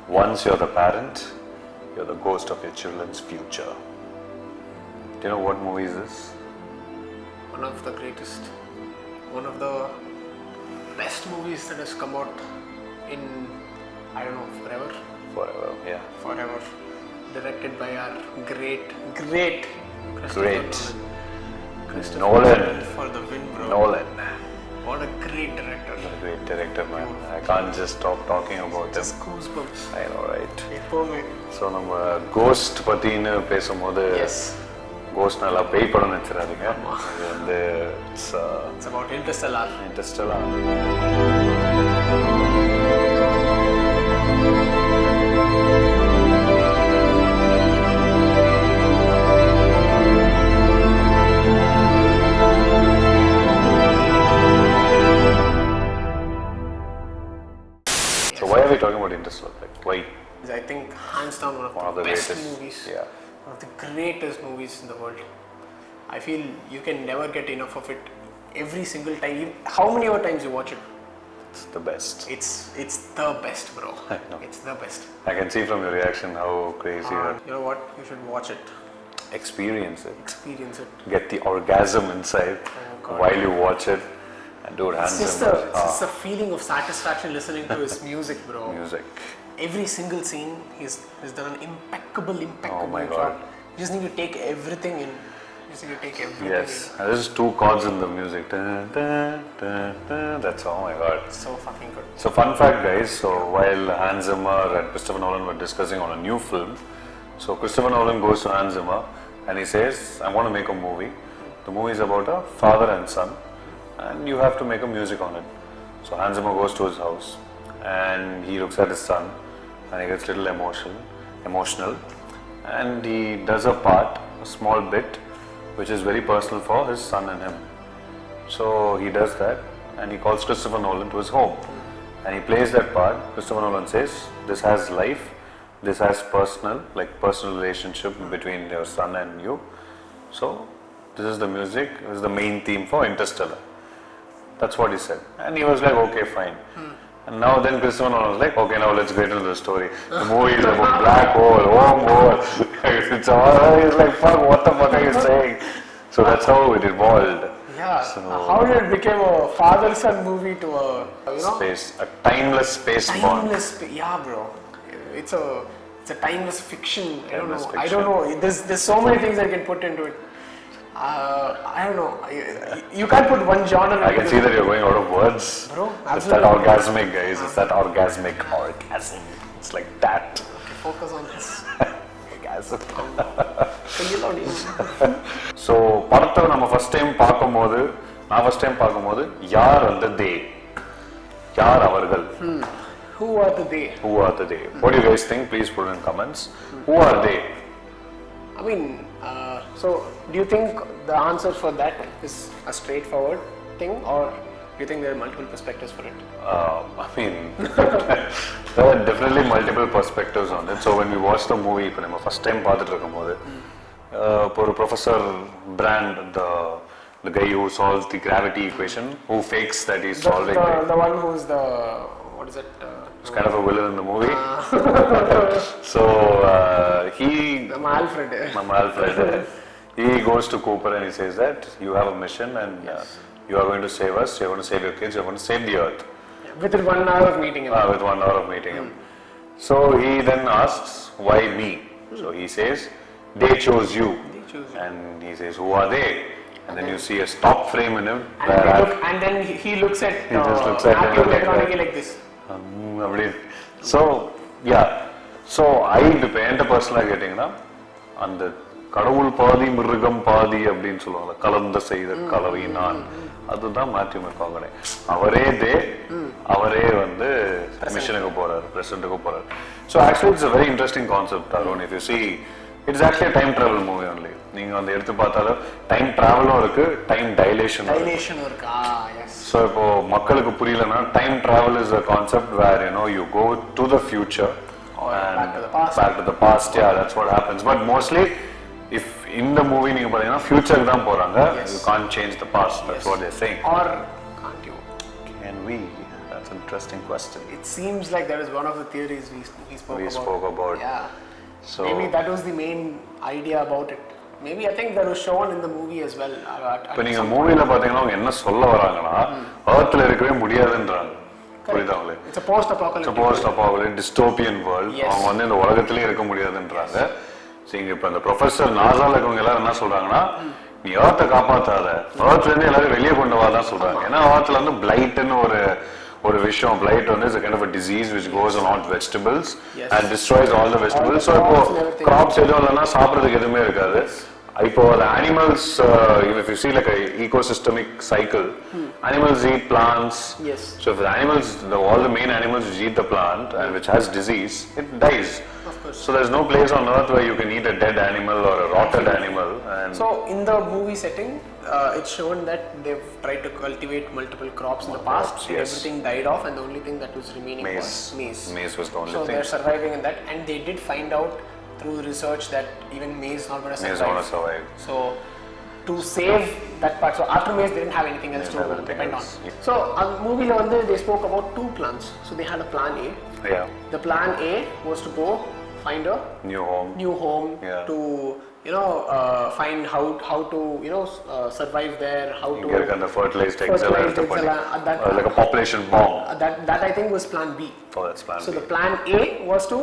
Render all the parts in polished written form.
Once you're the parent, you're the ghost of your children's future. Do you know what movie is this? One of the greatest, one of the best movies that has come out in, I don't know, forever. Forever, yeah. Forever. Directed by our great Christopher Nolan. For the win, bro. Nolan. What a great director. What a great director, man. I can't just stop talking about him. Just goosebumps. I know, right? எப்போவுமே. So, நம்ம cost பத்தின்னு பேசும்போது cost நல்லா பேய் படம் நினைச்சிடாதீங்க. இது வந்து it's about Interstellar. So why are we talking about Interstellar? Like, why? I think hands down one of the best movies. Yeah. One of the greatest movies in the world. I feel you can never get enough of it. Every single time, how many more times you watch it? It's the best. It's the best, bro. I know. It's the best. I can see from your reaction how crazy you are. You know what? You should watch it. Experience it. Experience it. Get the orgasm inside while you watch it. And dude, it's just a feeling of satisfaction listening to his music, bro. Music. Every single scene, he's done an impeccable Oh my God. You just need to take everything in. Yes, and there's 2 chords in the music. Dun, dun, dun, dun. That's oh my God. So fucking good. So fun fact, guys. So while Hans Zimmer and Christopher Nolan were discussing on a new film, so Christopher Nolan goes to Hans Zimmer and he says, "I want to make a movie. The movie is about a father and son, and you have to make a music on it." So Hans Zimmer goes to his house and he looks at his son and he gets a little emotional, and he does a part, a small bit, which is very personal for his son and him. So he does that and he calls Christopher Nolan to his home and he plays that part. Christopher Nolan says, "This has life, this has personal relationship between your son and you. So this is the music, this is the main theme for Interstellar." That's what he said. And he was like, "Okay, fine." And now then Christopher Nolan was like, "Okay, now let's get into the story. The movie is about black hole, wormhole." It's all, he's like, "Fuck, what the fuck are you saying?" So that's how it evolved. Yeah. So, how did it become a father-son movie to a timeless space bond? Yeah, bro. It's a timeless fiction. I don't know. There's so many things I can put into it. I don't know. You can't put one genre. I can see that you're going out of words. Bro, absolutely. It's that orgasmic, guys. It's that orgasm. It's like that. Okay, focus on this. Orgasm. So, படத்தை நம்ம first time பார்க்கும்போது யார் அந்த they? யார் அவர்கள்? Who are the they? What do you guys think? Please put it in comments. Who are they? I mean, so do you think the answer for that is a straightforward thing, or do you think there are multiple perspectives for it? I mean, there are definitely multiple perspectives on it. So when we watch the movie, இப்போ நம்ம first time பார்த்துட்டு இருக்கும்போது ஒரு Professor Brand, the guy who solves the gravity equation, who fakes that he's solving the one who's the, what is it? It's kind of a villain in the movie. So Mama Alfred, he goes to Cooper and he says that you have a mission and you are going to save us, you're going to save your kids, you're going to save the earth. Within 1 hour of meeting him. With 1 hour of meeting him. So he then asks, "Why me?" So he says, "They chose you." And he says, "Who are they?" And then you see a stop frame in him. And then he looks at just looks at him like this. So yeah. So இப்போ என்கிட்ட பர்சனலாக கேட்டிங்கன்னா அந்த கடவுள் பாதி மிருகம் பாதி அப்படின்னு சொல்லுவாங்க, கலந்த செய்த கலவை நான், அதுதான் மேத்யூ மெக்காகனே. அவரே வந்து மிஷனுக்கு போறாரு, பிரசன்ட்டுக்கு போறாரு. So actually it's a very interesting concept, Arun. If you see, it's actually a time travel movie only. நீங்க வந்து எடுத்து பார்த்தாலும் டைம் டிராவலும் இருக்கு, டைம் டைலேஷனும் இருக்கு. So இப்போ மக்களுக்கு புரியலன்னா, time travel is a concept where you go to the future and back to the past. Yeah, that's what happens. But mostly if in the movie நீங்க பாத்தீங்கன்னா ஃபியூச்சருக்கு தான் போறாங்க. You can't change the past. That's what they're saying. Or can't you? Can we? That's an interesting question. It seems like that is one of the theories we spoke about. Yeah. So maybe that was the main idea about it. Maybe I think that was shown in the movie as well. இப்போ நீங்க மூவில பாத்தீங்கன்னா அவங்க என்ன சொல்ல வராங்கன்னா earthல இருக்கவே முடியாதுன்றாங்க. புரியுதா உங்களுக்கு? It's a post-apocalyptic. Post-apocalyptic dystopian world. அவங்க வந்து இந்த உலகத்திலே இருக்க முடியாதுன்றாங்க. சோ இங்க இப்ப அந்த ப்ரொஃபசர் நாசால இருக்கவங்க எல்லாரும் என்ன சொல்றாங்கன்னா நீ earth காப்பாத்தாத. earthல இருந்து எல்லாரும் வெளிய கொண்டு வா தான் சொல்றாங்க. ஏன்னா earthல வந்து blight-ன்னு ஒரு விஷயம் blight வந்து is a kind of a disease which goes on vegetables and destroys all the vegetables. So இப்போ crops எதுவும் இல்லைன்னா சாப்பிட்றதுக்கு எதுவுமே இருக்காது. இப்போ the animals, if you see like a ecosystemic cycle, animals eat plants. Yes. So if the animals, all the main animals which eat the plant and which has disease, it dies. Of course. So there's no place on earth where you can eat a dead animal or a rotted animal. And so in the movie setting, it's shown that they've tried to cultivate multiple crops in the past. Yes. Everything died off, and the only thing that was remaining was maize. Maize was the only thing. So thing. they're surviving in that, and they did find out through research that even maize is not going to survive. Maize is not going to survive. So to save that part, so after maize they didn't have anything else to depend on. So on movie they spoke about two plans. So they had a plan A. Yeah. The plan A was to go find a new home to find how to survive there, how to get the fertilized eggs like a population bomb. That I think was plan B. Oh, that's plan B. So the plan A was to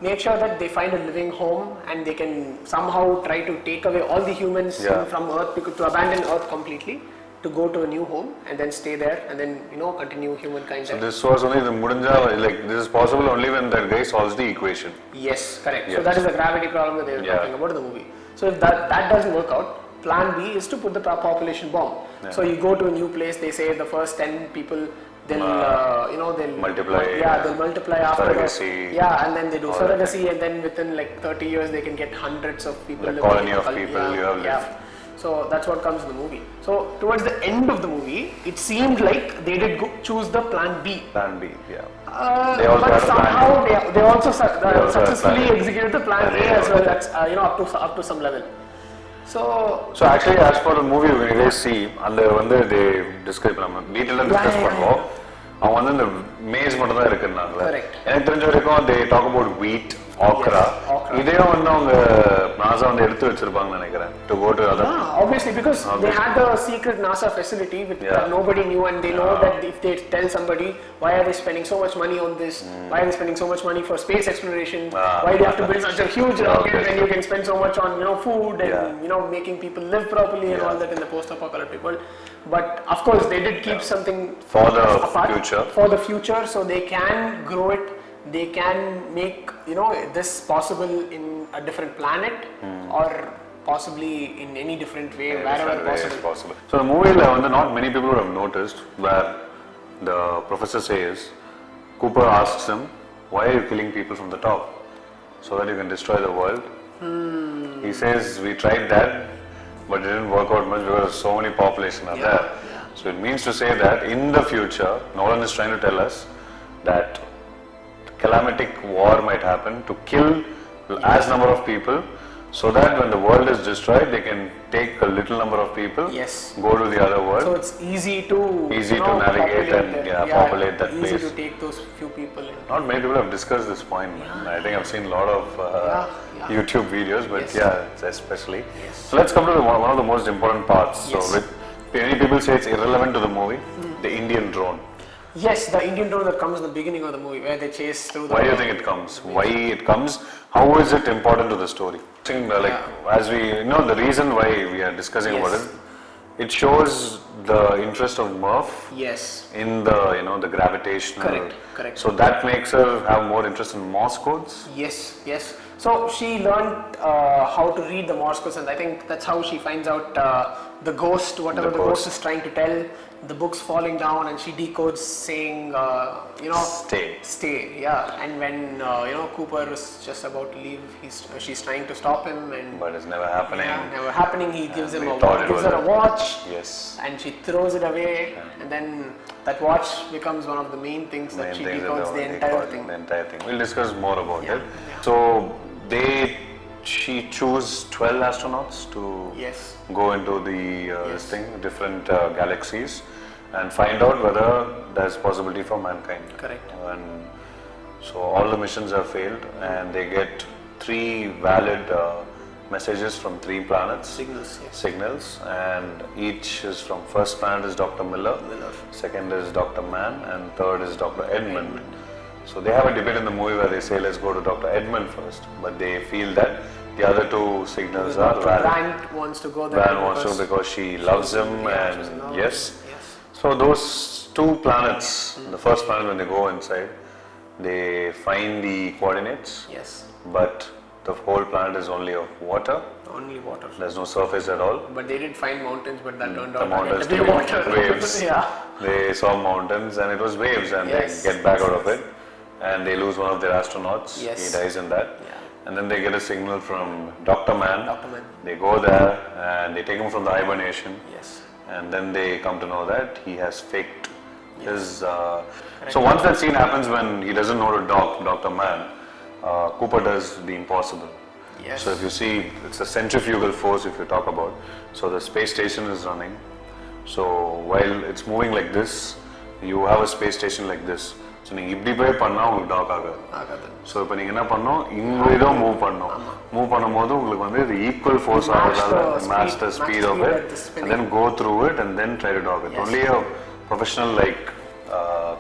make sure that they find a living home and they can somehow try to take away all the humans from Earth, to abandon Earth completely, to go to a new home and then stay there and then continue humankind. So this was only the mudanja, like this is possible only when that guy solves the equation. Yes, correct. Yes. So that is the gravity problem that they were talking about in the movie. So if that doesn't work out, plan B is to put the population bomb. Yeah. So you go to a new place, they say the first 10 people they'll multiply. Yeah, they'll multiply after surrogacy. And then they do surrogacy, and then within like 30 years they can get hundreds of people. The colony of people you have left. So that's what comes in the movie. So towards the end of the movie, it seemed like they did choose the plan B. Plan B, yeah. But somehow they also successfully executed the plan A as well. That's up to some level. So actually, as for the movie, when you guys see, and they describe detail discuss பண்ணுவோம். அவங்க வந்து இந்த maze மட்டும் தான் இருக்குன்னாங்க. எனக்கு தெரிஞ்ச வரைக்கும் they talk about wheat, okra. இதையும் வந்து அவங்க NASA வந்து எடுத்து வச்சிருப்பாங்க நினைக்கிறேன் to go to other. Obviously because they had the secret NASA facility that nobody knew, and they know that if they tell somebody why are they spending so much money on this, why are they spending so much money for space exploration, why do you have to build such a huge rocket when you can spend so much on food and making people live properly and all that in the post-apocalyptic world. But of course they did keep something for the future, so they can grow it, they can make this possible in a different planet or possibly in any different way, wherever possible. So the movie not many people would have noticed where the professor says, Cooper asks him, why are you killing people from the top so that you can destroy the world? He says, we tried that, but it didn't work out much because so many population are there. So it means to say that in the future, Nolan is trying to tell us that calamitic war might happen to kill as number of people, so that when the world is destroyed, they can take a little number of people, go to the other world. So it's easy to navigate and populate that place. Easy to take those few people in. Not many people have discussed this point. I think I've seen a lot of YouTube videos, but especially. So let's come to one of the most important parts. So many people say it's irrelevant to the movie, the Indian drone. Yes, the Indian drone that comes in the beginning of the movie where they chase through the... Why do you think it comes? Why it comes? How is it important to the story? As we know, the reason why we are discussing about it, it shows the interest of Murph in the the gravitational. Correct. So that makes her have more interest in Morse codes. Yes. So she learned how to read the Morse codes, and I think that's how she finds out the ghost, whatever the ghost is trying to tell. The book's falling down, and she decodes saying, stay. Yeah. And when Cooper is just about to leave, she's trying to stop him, but it's never happening. Never happening. He gives her a watch. Yes. And she throws it away, and then that watch becomes one of the main things that she decodes the entire thing. We'll discuss more about it. So she chose 12 astronauts to go into the this thing, different galaxies, and find out whether there's possibility for mankind. Correct. And so all the missions have failed, and they get 3 valid messages from 3 planets. Signals, and each is from first planet is Dr. Miller, second is Dr. Mann, and third is Dr. Edmund. So they have a debate in the movie where they say let's go to Dr. Edmund first, but they feel that the other 2 signals are valid. Brand wants to go there. Brand wants to because she loves him, and yes. So those 2 planets, the first planet when they go inside, they find the coordinates. Yes. But the whole planet is only of water. Only water. There's no surface at all. But they did find mountains, but that turned The out mountains to be water. waves. Yeah. They saw mountains and it was waves, and they get back out of it, and they lose one of their astronauts. Yes. He dies in that. Yeah. And then they get a signal from Dr. Mann. Dr. Mann. They go there and they take him from the hibernation. Yes. And then they come to know that he has faked his. So once that scene happens when he doesn't know to dock, Dr. Mann, Cooper does the impossible. Yes. So if you see, it's a centrifugal force if you talk about. So the space station is running. So while it's moving like this, you have a space station like this. So நீங்க இப்படி போய் பண்ணா உங்களுக்கு talk ஆகாது. So இப்போ நீங்கள் என்ன பண்ணணும், இங்கே தான் மூவ் பண்ணணும். மூவ் பண்ணும்போது உங்களுக்கு வந்து இது ஈக்குவல் ஃபோர்ஸ் ஆகிறதால match the speed of it and then go through it and then try to dog it. Only a professional like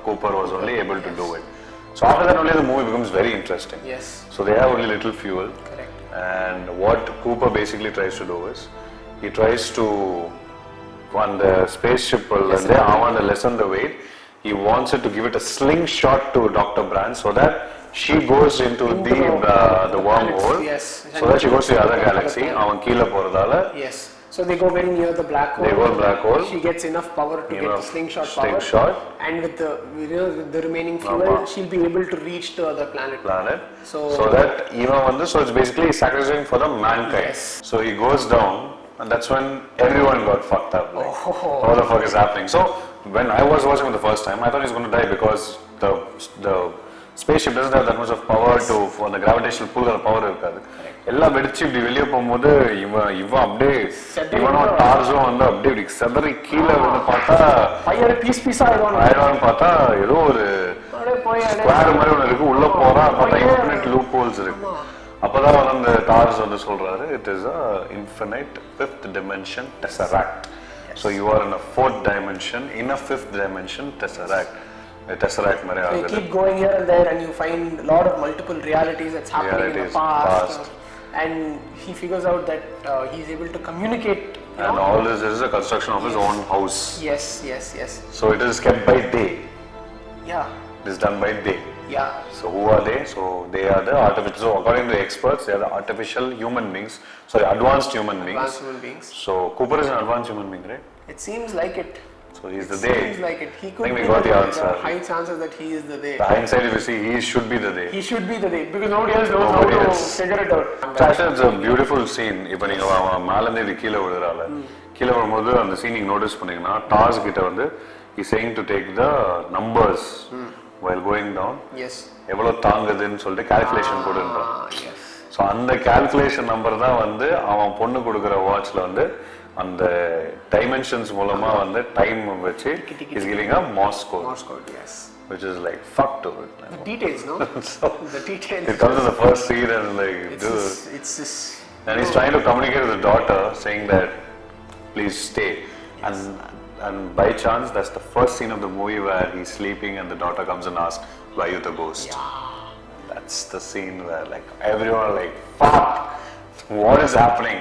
Cooper was only able to do it. So after that only the movie becomes very interesting. Yes. So they have only little fuel. Correct. And what Cooper basically tries to do is, he tries to, on the spaceship, I want to lessen the weight. He wants it to give it a slingshot to Dr. Brand so that she goes into the wormhole. Yes. So that she goes to the other galaxy. Avan keela poradala. Yes. So they go very near the black hole. They go black hole. She gets enough power to get the slingshot power. And with the with the remaining fuel, she'll be able to reach the other planet. So that so it's basically sacrificing for the mankind. Yes. So he goes down, and that's when everyone got fucked up. Like, what the fuck is happening? So when I was watching it the first time, I thought he was going to die because the spaceship doesn't have that much of power for the gravitational pull of power irukadu. எல்லாம் வெடிச்சு இப்படி வெளியே போகும்போது இவன் அப்படியே இவனோ டார்ஸும் வந்து அப்படியே இப்படி செதறி கீழே வந்து பார்த்தா ஆயிடுவான்னு பார்த்தா ஏதோ ஒரு ஸ்கொயர் மாதிரி ஒன்று இருக்கு, உள்ள போறா பார்த்தா இன்ஃபினிட் லூப் ஹோல்ஸ் இருக்கு. அப்பதான் வந்து அந்த டார்ஸ் வந்து சொல்றாரு, it is a infinite fifth dimension tesseract. So you are in a 4th dimension in a 5th dimension tesseract. Tesseract மாதிரி ஆகுது. You keep going here and there and you find a lot of multiple realities that's happening in the past. And he figures out that he's able to communicate. And all this is a construction of his own house. Yes. So it is kept by day. Yeah. It is done by day. Yeah. So who are they? So they are the artificial. So according to the experts, they are the artificial human beings. Sorry, advanced human beings. Advanced human beings. So Cooper is an advanced human being, right? It seems like it. So he is the they. Seems like it. He could I think be we got the answer. High chances that he is the they. The hindsight, if you see, he should be the they. He should be the they because nobody else knows how to figure it out. Actually, it's a beautiful scene. இப்போ நீங்க மேலேருந்து கீழே விழுறால கீழே வரும்போது அந்த scene நீங்க notice பண்ணீங்கன்னா toss கிட்ட வந்து he saying to take the numbers while going down. Yes. எவ்வளவு தாங்குதுன்னு சொல்லிட்டு கால்குலேஷன் போடுறான். Yes. ஸோ அந்த கால்குலேஷன் நம்பர் தான் வந்து அவன் பொண்ணு கொடுக்குற வாட்ச்ல வந்து அந்த டைமென்ஷன்ஸ் மூலமா வந்து டைம் வச்சு is giving a Morse code. Morse code, yes. Which is like fuck to it. The details, no? So the details. It comes in the first scene and like it's just. And he's trying to communicate with the daughter, saying that please stay. Yes. And by chance, that's the first scene of the movie where he's sleeping and the daughter comes and asks, "Why are you the ghost?" Yeah. That's the scene where like everyone are like, "Fuck, what is happening?"